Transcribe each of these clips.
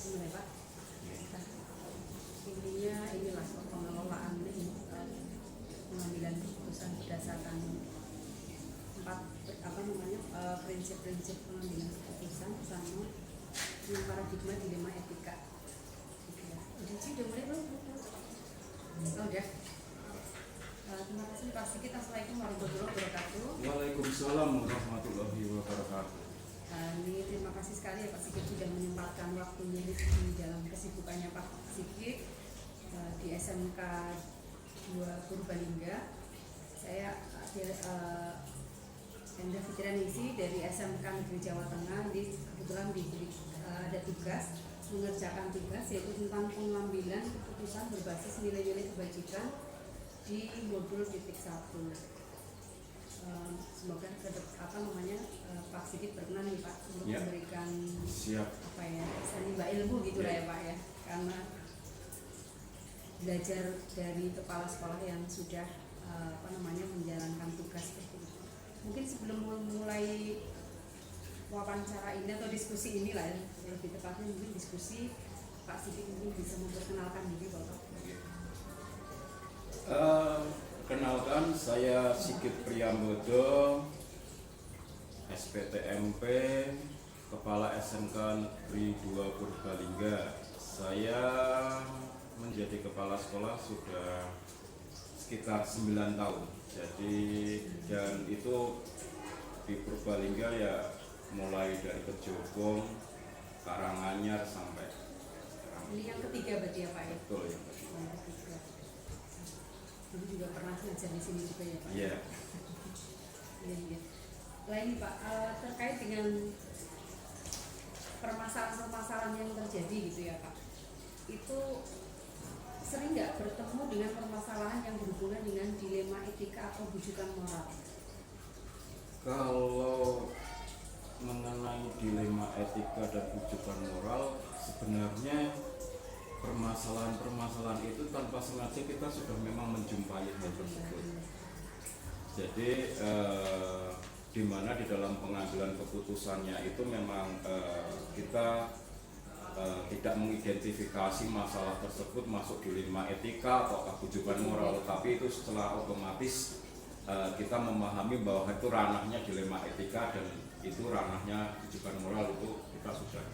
Sebenarnya Pak, intinya inilah pengelolaan ini, pengambilan keputusan berdasarkan prinsip-prinsip pengambilan keputusan sama yang paradigma dilema etika. Udah sih, udah mulai belum? Oh, udah. Terima kasih Pak Sigit. Assalamualaikum warahmatullahi wabarakatuh. Waalaikumsalam warahmatullahi wabarakatuh. Ini terima kasih sekali ya Pak Sigit sudah menyempatkan waktunya di dalam kesibukannya Pak Sigit di SMK 2 Purbalingga. Saya Enda Fitrianingsih dari SMK Negeri Jawa Tengah. Kebetulan ada tugas mengerjakan tugas yaitu tentang pengambilan keputusan berbasis nilai-nilai kebajikan di modul titik 1. Semoga Pak Sigit berkenan nih Pak untuk memberikan menimba ilmu gitu lah ya Pak ya, karena belajar dari kepala sekolah yang sudah menjalankan tugas seperti itu. Mungkin sebelum mulai wawancara ini atau diskusi ini lah ya, lebih tepatnya mungkin diskusi, Pak Sigit mungkin bisa memperkenalkan diri Bapak. Kenalkan, saya Sigit Priyambodo, SPTMP, Kepala SMK Negeri 2 Purbalingga. Saya menjadi kepala sekolah sudah sekitar 9 tahun. Jadi dan itu di Purbalingga ya mulai dari Kejogong, Karanganyar sampai sekarang. Ini yang ketiga berarti ya Pak ya? Betul ya Pak. Yang ketiga. Dulu juga pernah ngajar di sini juga ya Pak? Iya. Iya. Nah ini Pak, terkait dengan permasalahan-permasalahan yang terjadi gitu ya Pak, itu sering nggak bertemu dengan permasalahan yang berhubungan dengan dilema etika atau bujukan moral? Kalau mengenai dilema etika dan bujukan moral, sebenarnya permasalahan-permasalahan itu tanpa sengaja kita sudah memang menjumpai hal tersebut. Jadi di mana di dalam pengambilan keputusannya itu memang kita tidak mengidentifikasi masalah tersebut masuk dilema etika atau bujukan moral, tapi itu setelah otomatis kita memahami bahwa itu ranahnya dilema etika dan itu ranahnya bujukan moral, itu kita sudah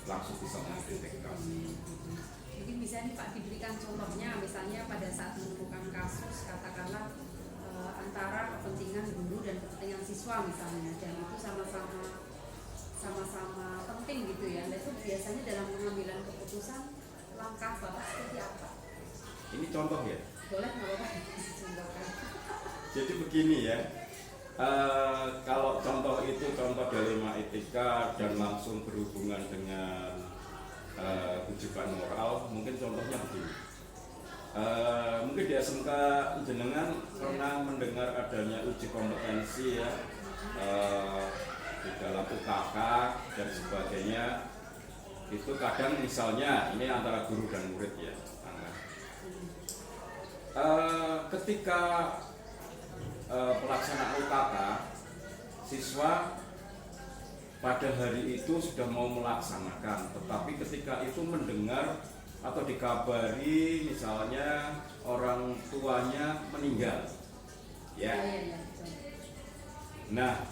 langsung bisa mengidentifikasi. Mungkin bisa nih Pak diberikan contohnya, misalnya pada saat menemukan kasus katakanlah antara kepentingan guru dan kepentingan siswa misalnya, dan itu sama-sama penting gitu ya. Dan itu biasanya dalam pengambilan keputusan langkah Bapak seperti apa? Ini contoh ya? Boleh nggak Bapak contohkan? Jadi begini ya, kalau contoh itu contoh dilema etika dan langsung berhubungan dengan bujukan moral, mungkin contohnya begini. Mungkin di SMK jenengan pernah mendengar adanya uji kompetensi ya, di dalam UKK dan sebagainya. Itu kadang misalnya ini antara guru dan murid ya. Ketika pelaksanaan UKK, siswa pada hari itu sudah mau melaksanakan, tetapi ketika itu mendengar atau dikabari misalnya orang tuanya meninggal, ya. Nah,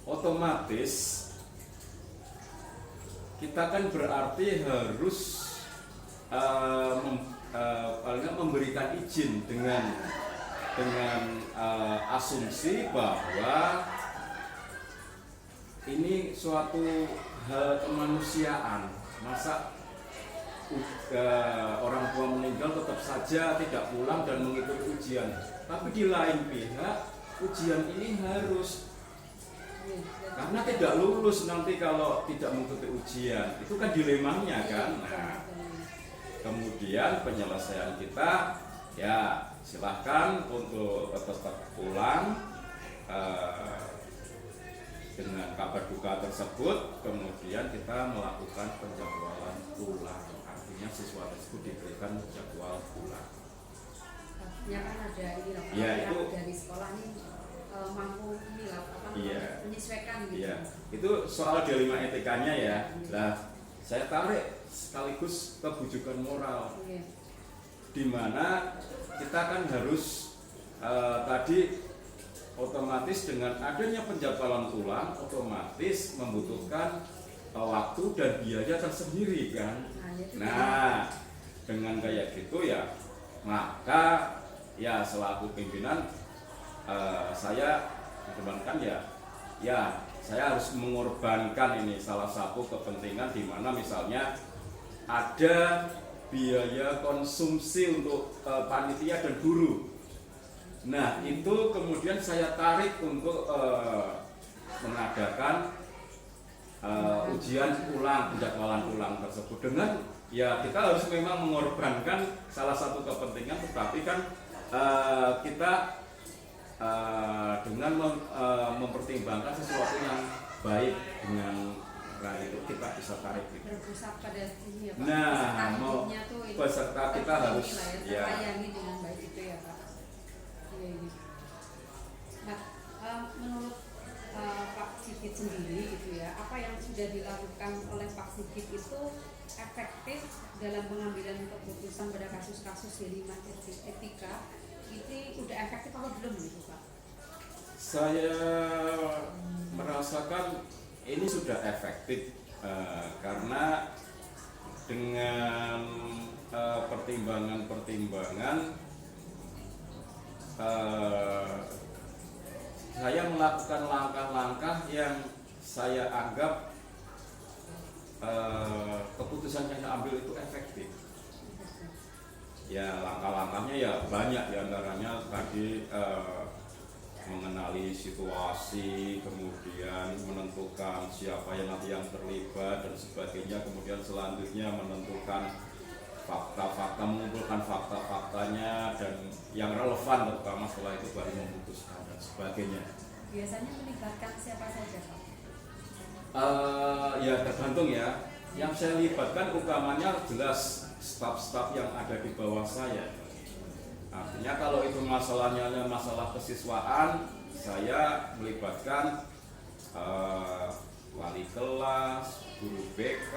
otomatis kita kan berarti harus memberikan izin dengan asumsi bahwa ini suatu hal kemanusiaan. Masa orang tua meninggal tetap saja tidak pulang dan mengikuti ujian, tapi di lain pihak ujian ini harus, karena tidak lulus nanti kalau tidak mengikuti ujian, itu kan dilemanya kan. Nah, kemudian penyelesaian kita ya silahkan untuk tetap pulang dengan kabar duka tersebut, kemudian kita melakukan penjadwalan pulang. Artinya siswa tersebut diberikan jadwal pulang. Ya kan ada ini lah, ya, itu dari sekolah ini mampu ini lah, iya, menyesuaikan gitu. Iya, itu soal dilema etikanya ya. Nah, saya tarik sekaligus kebujukan moral, Iya. di mana kita kan harus tadi otomatis dengan adanya penjabalan tulang otomatis membutuhkan waktu dan biaya tersendiri kan. Nah, dengan kayak gitu ya, maka ya selaku pimpinan saya mengedepankan ya saya harus mengorbankan ini salah satu kepentingan di mana misalnya ada biaya konsumsi untuk panitia dan guru. Nah, itu kemudian saya tarik untuk mengadakan ujian ulang, penjadwalan ulang tersebut dengan ya kita harus memang mengorbankan salah satu kepentingan, tetapi kan kita dengan mempertimbangkan sesuatu yang baik dengan itu kita bisa tarik gitu. Berpusat pada ini ya Pak. Nah, peserta kita harus ya terlayani dengan baik itu ya Pak. Iya ini. Nah, menurut Pak Sigit sendiri gitu ya, apa yang sudah dilakukan oleh Pak Sigit itu efektif dalam pengambilan keputusan pada kasus-kasus jeliman etika, itu udah efektif atau belum gitu Pak? Saya merasakan ini sudah efektif karena dengan pertimbangan-pertimbangan saya melakukan langkah-langkah yang saya anggap keputusan yang saya ambil itu efektif. Ya langkah-langkahnya ya banyak, diantaranya tadi mengenali situasi, kemudian menentukan siapa yang nanti yang terlibat dan sebagainya, kemudian selanjutnya menentukan fakta-fakta, mengumpulkan fakta-faktanya dan yang relevan, terutama setelah itu baru memutuskan dan sebagainya. Biasanya melibatkan siapa saja Pak? Ya tergantung ya. Yang saya libatkan utamanya jelas staf-staf yang ada di bawah saya. Artinya kalau itu masalahnya masalah kesiswaan, saya melibatkan wali kelas, guru BK,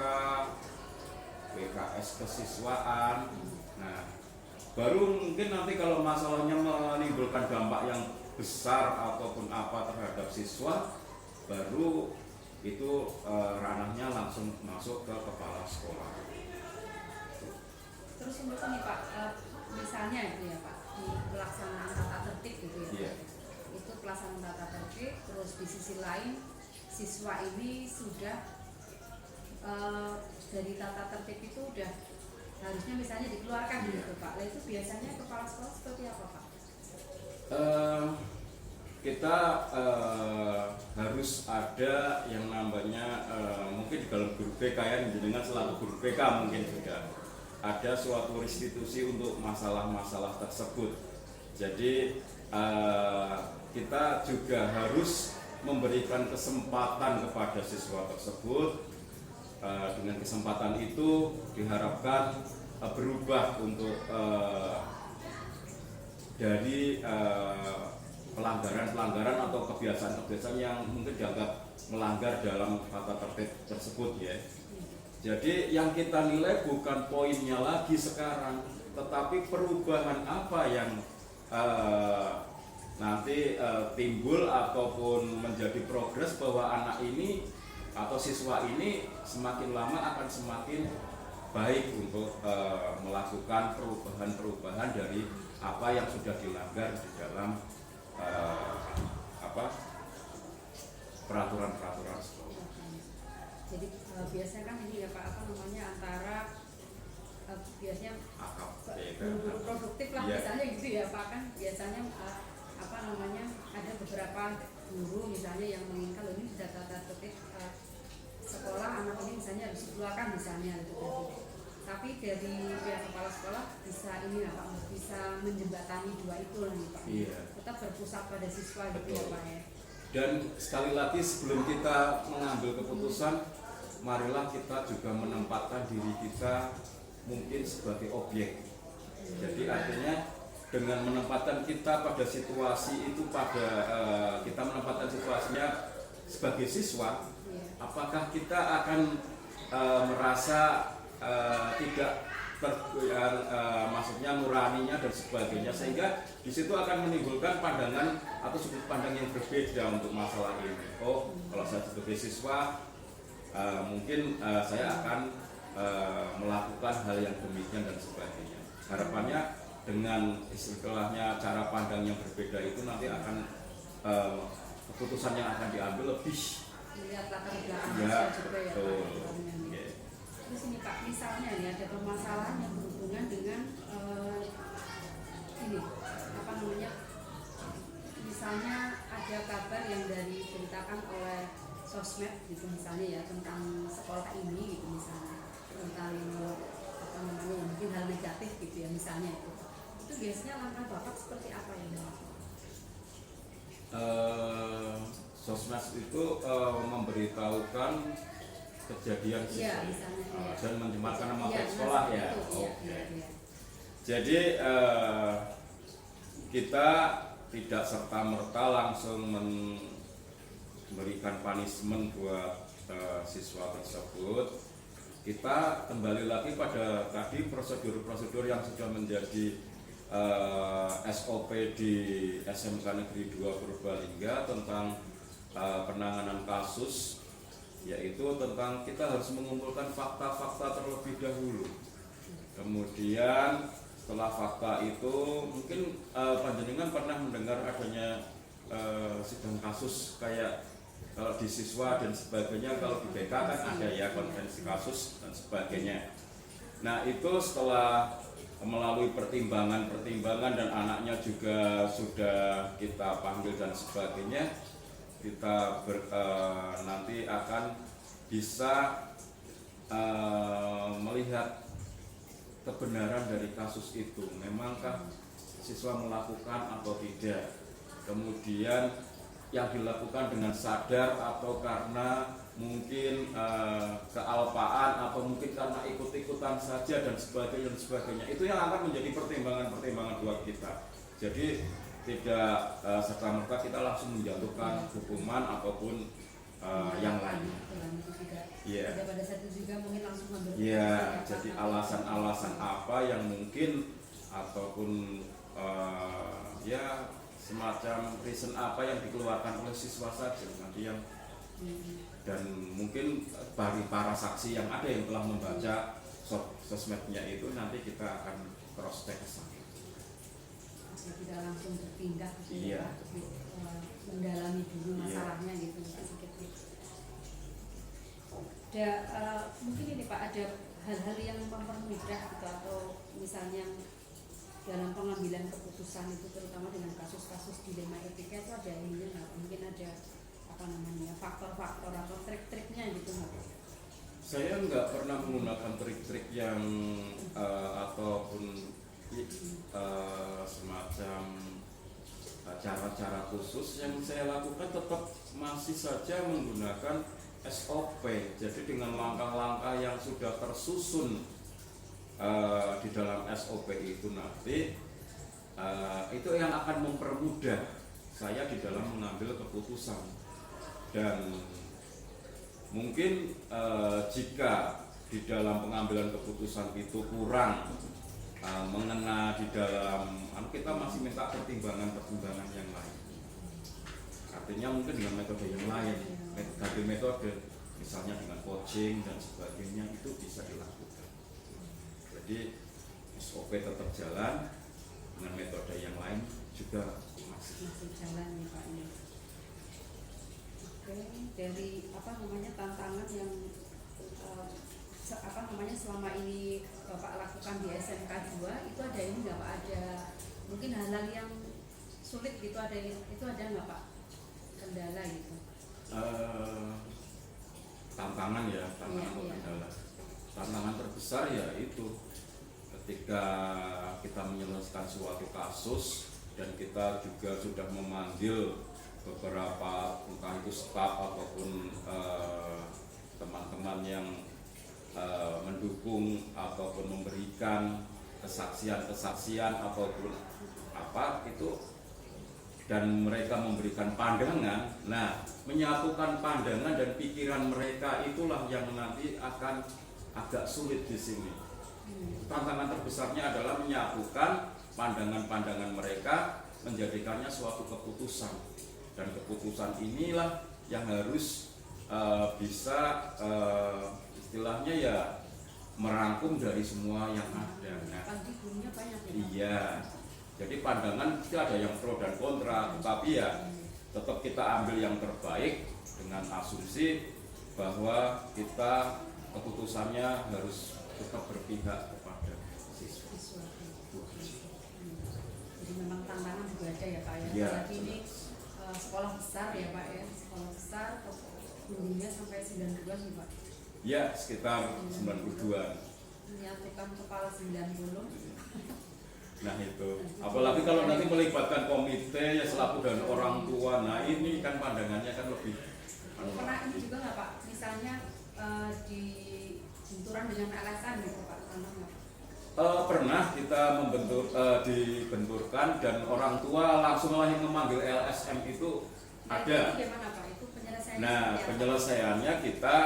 BKS kesiswaan. Nah, baru mungkin nanti kalau masalahnya menimbulkan dampak yang besar ataupun apa terhadap siswa, baru itu ranahnya langsung masuk ke kepala sekolah. Terus untuk ini Pak, misalnya itu ya Pak, di pelaksanaan tata tertib gitu ya Yeah. itu pelaksanaan tata tertib, terus di sisi lain siswa ini sudah dari tata tertib itu udah harusnya misalnya dikeluarkan gitu Pak. Nah itu biasanya kepala sekolah seperti apa Pak? Kita harus ada yang namanya mungkin di dalam guru BK ya, dengan selaku guru BK mungkin juga ada suatu restitusi untuk masalah-masalah tersebut. Jadi kita juga harus memberikan kesempatan kepada siswa tersebut. Dengan kesempatan itu diharapkan berubah untuk dari pelanggaran-pelanggaran atau kebiasaan-kebiasaan yang mungkin dianggap melanggar dalam tata tertib tersebut ya. Jadi yang kita nilai bukan poinnya lagi sekarang, tetapi perubahan apa yang nanti timbul ataupun menjadi progres bahwa anak ini atau siswa ini semakin lama akan semakin baik untuk melakukan perubahan-perubahan dari apa yang sudah dilanggar di dalam peraturan-peraturan sekolah. Jadi biasanya kan ini ya Pak, apa namanya antara biasanya guru produktif lah Yeah. misalnya gitu ya Pak, kan biasanya apa namanya ada beberapa guru misalnya yang menginginkan loh ini sudah tata tertib sekolah anak ini misalnya harus dikeluarkan misalnya gitu tadi. Tapi dari pihak kepala sekolah bisa ini ya Pak, bisa menjembatani dua itu lah nih Pak. Iya. Tetap berpusat pada siswa gitu ya Pak ya. Dan sekali lagi sebelum kita mengambil keputusan, marilah kita juga menempatkan diri kita mungkin sebagai objek. Jadi artinya dengan menempatkan kita pada situasi itu, kita menempatkan situasinya sebagai siswa, apakah kita akan merasa tidak maksudnya nuraninya dan sebagainya, sehingga di situ akan menimbulkan pandangan atau sudut pandang yang berbeda untuk masalah ini. Oh, kalau saya sebagai siswa mungkin saya akan melakukan hal yang demikian dan sebagainya. Harapannya dengan istilahnya cara pandang yang berbeda itu nanti akan keputusan yang akan diambil lebih melihat latar belakang ya, juga ya betul. Pak. Oke. Terus ini Pak, misalnya nih ada permasalahan yang berhubungan dengan ini apa namanya, misalnya ada kabar yang diberitakan oleh sosmed gitu misalnya ya tentang sekolah ini gitu misalnya, tentang apa namanya mungkin hal negatif gitu ya misalnya itu biasanya langkah Bapak seperti apa ya Bapak? Sosmed itu memberitahukan kejadian Iya, siswa misalnya, iya. dan mencemarkan nama Iya, baik sekolah ya. itu, iya, Oke. iya. Jadi kita tidak serta merta langsung memberikan punishment buat siswa tersebut. Kita kembali lagi pada tadi prosedur-prosedur yang sudah menjadi SOP di SMK Negeri 2 Purbalingga tentang penanganan kasus, yaitu tentang kita harus mengumpulkan fakta-fakta terlebih dahulu. Kemudian setelah fakta itu mungkin panjenengan pernah mendengar adanya sidang kasus kayak kalau di siswa dan sebagainya, kalau di BK kan ada ya konferensi kasus dan sebagainya. Nah itu setelah melalui pertimbangan dan anaknya juga sudah kita panggil dan sebagainya, kita nanti akan bisa melihat kebenaran dari kasus itu, memangkah siswa melakukan atau tidak, kemudian yang dilakukan dengan sadar atau karena mungkin kealpaan atau mungkin karena ikut-ikutan saja dan sebagainya, itu yang akan menjadi pertimbangan buat kita. Jadi tidak serta-merta kita langsung menjatuhkan hukuman ataupun yang lain. Iya. Tidak pada saat itu juga mungkin langsung mengambil. Iya. Jadi alasan-alasan apa yang mungkin ataupun ya semacam reason apa yang dikeluarkan oleh siswa saja nanti yang dan mungkin bagi para saksi yang ada yang telah membaca sosmednya itu nanti kita akan cross check ke sana. Tidak langsung berpindah gitu Iya. ya, mendalami dulu masalahnya gitu sedikit. Ada mungkin ini Pak, ada hal-hal yang mempermudah gitu atau misalnya dalam pengambilan keputusan itu terutama dengan kasus-kasus dilema etika itu ada ininya nggak? Mungkin ada apa namanya faktor-faktor atau trik-triknya gitu nggak? Saya nggak pernah menggunakan trik-trik yang ataupun semacam cara-cara khusus. Yang saya lakukan tetap masih saja menggunakan SOP. Jadi dengan langkah-langkah yang sudah tersusun di dalam SOP itu nanti itu yang akan mempermudah saya di dalam mengambil keputusan. Dan mungkin jika di dalam pengambilan keputusan itu kurang mengena di dalam kita masih minta pertimbangan yang lain. Artinya mungkin dengan metode yang lain, metode misalnya dengan coaching dan sebagainya itu bisa dilakukan. Jadi SOP tetap jalan, dengan metode yang lain juga masih jalan nih Pak ini. Oke, dari apa namanya tantangan yang apa namanya selama ini Bapak lakukan di SMK 2 itu ada ini nggak Pak, ada mungkin hal-hal yang sulit gitu, ada itu ada nggak Pak, kendala gitu? Tantangan ya, kendala. Tantangan terbesar ya itu ketika kita menyelesaikan suatu kasus dan kita juga sudah memanggil beberapa entah itu staf ataupun teman-teman yang mendukung ataupun memberikan kesaksian ataupun apa itu, dan mereka memberikan pandangan. Nah, menyatukan pandangan dan pikiran mereka itulah yang nanti akan agak sulit di sini. Tantangan terbesarnya adalah menyatukan pandangan-pandangan mereka, menjadikannya suatu keputusan. Dan keputusan inilah yang harus bisa istilahnya ya merangkum dari semua yang ada. Nah, iya. Jadi pandangan itu ada yang pro dan kontra, tetapi ya tetap kita ambil yang terbaik dengan asumsi bahwa kita keputusannya harus tetap berpihak kepada siswa. Jadi memang tantangan juga ada ya Pak ya. Ya, Apalagi ini sekolah besar ya Pak ya, sekolah besar tingginya sampai 92 nih Pak. Ya, sekitar 92-an. Menyatukan kepala 90. Nah itu, apalagi kalau nanti melibatkan komite ya selaku dan orang tua, nah ini kan pandangannya kan lebih. Pernah ini juga nggak Pak, misalnya di benturan dengan LSM gitu Pak, pernah nggak? Pernah kita dibenturkan dan orang tua langsung lah yang memanggil LSM itu ada. Itu gimana Pak? Itu penyelesaiannya? Nah penyelesaiannya kita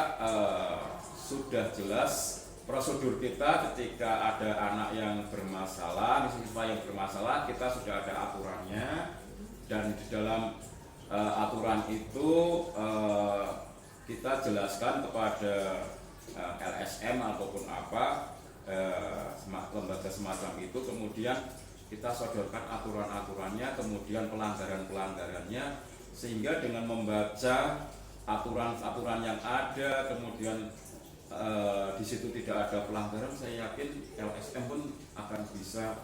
sudah jelas. Prosedur kita ketika ada anak yang bermasalah, siswa yang bermasalah, kita sudah ada aturannya, dan di dalam aturan itu kita jelaskan kepada LSM ataupun apa lembaga semacam itu, kemudian kita sodorkan aturan-aturannya, kemudian pelanggaran-pelanggarannya, sehingga dengan membaca aturan-aturan yang ada, kemudian di situ tidak ada pelanggaran, saya yakin LSM pun akan bisa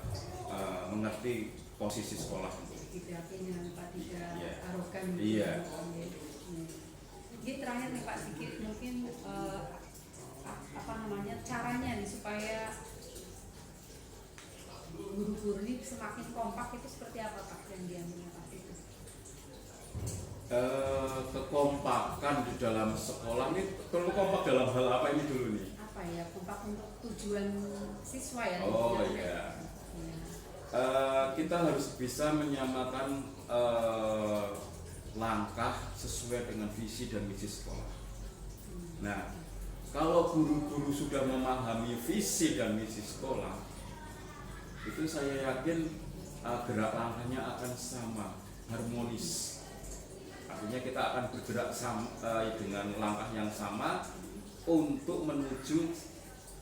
mengerti posisi sekolah itu. Gitu artinya Pak tidak arogan. Iya. Jadi terakhir nih Pak Sigit, mungkin caranya nih supaya guru-guru ini semakin kompak itu seperti apa Pak yang diambilnya Pak itu? Kekompakan di dalam sekolah ini perlu kompak dalam hal apa ini dulu nih? Apa ya, kompak untuk tujuan siswa ya? Oh iya. Kita harus bisa menyamakan langkah sesuai dengan visi dan misi sekolah. Nah, kalau guru-guru sudah memahami visi dan misi sekolah, itu saya yakin gerak langkahnya akan sama, harmonis. Artinya kita akan bergerak dengan langkah yang sama untuk menuju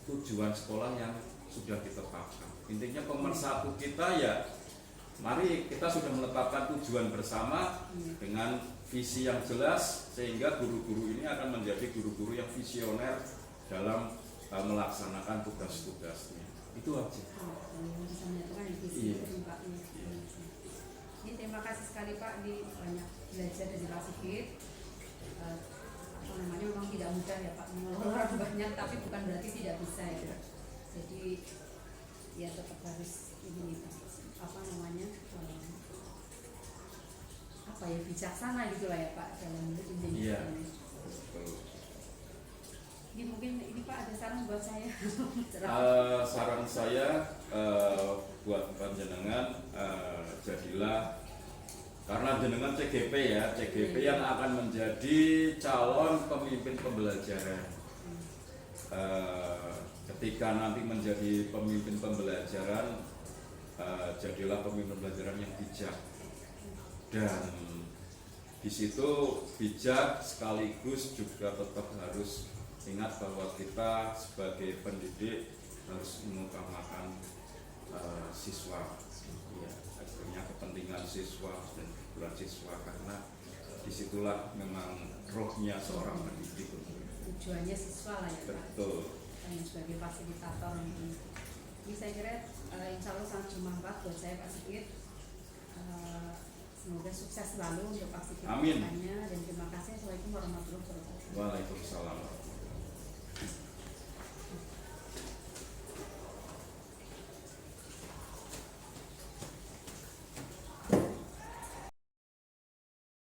tujuan sekolah yang sudah ditetapkan. Intinya pemersatu kita ya, mari kita sudah menetapkan tujuan bersama dengan visi yang jelas, sehingga guru-guru ini akan menjadi guru-guru yang visioner dalam melaksanakan tugas-tugasnya. Itu aja. Iya. Ini terima kasih sekali Pak, di banyak belajar dari Pak Sigit. Memang tidak mudah ya Pak, mengelola orang banyak, tapi bukan berarti tidak bisa ya. Jadi ya tetap harus ini bijaksana gitu lah ya Pak dalam mendidik. Iya. Ini mungkin ini Pak ada saran buat saya. Saran saya buat panjenengan, jadilah, karena jenengan CGP ya, CGP yang akan menjadi calon pemimpin pembelajaran. Ketika nanti menjadi pemimpin pembelajaran, jadilah pemimpin pembelajaran yang bijak, dan di situ bijak sekaligus juga tetap harus ingat bahwa kita sebagai pendidik harus mengutamakan siswa, ya, akhirnya kepentingan siswa dan kebutuhan siswa, karena disitulah memang rohnya seorang pendidik. Tujuannya siswa lah ya Pak. Betul. Yang sebagai fasilitator ini saya kira insya Allah sangat bermanfaat buat saya Pak Sigit. Semoga sukses selalu untuk Pak Sigit. Amin. Dan terima kasih. Assalamualaikum warahmatullahi wabarakatuh. Waalaikumsalam.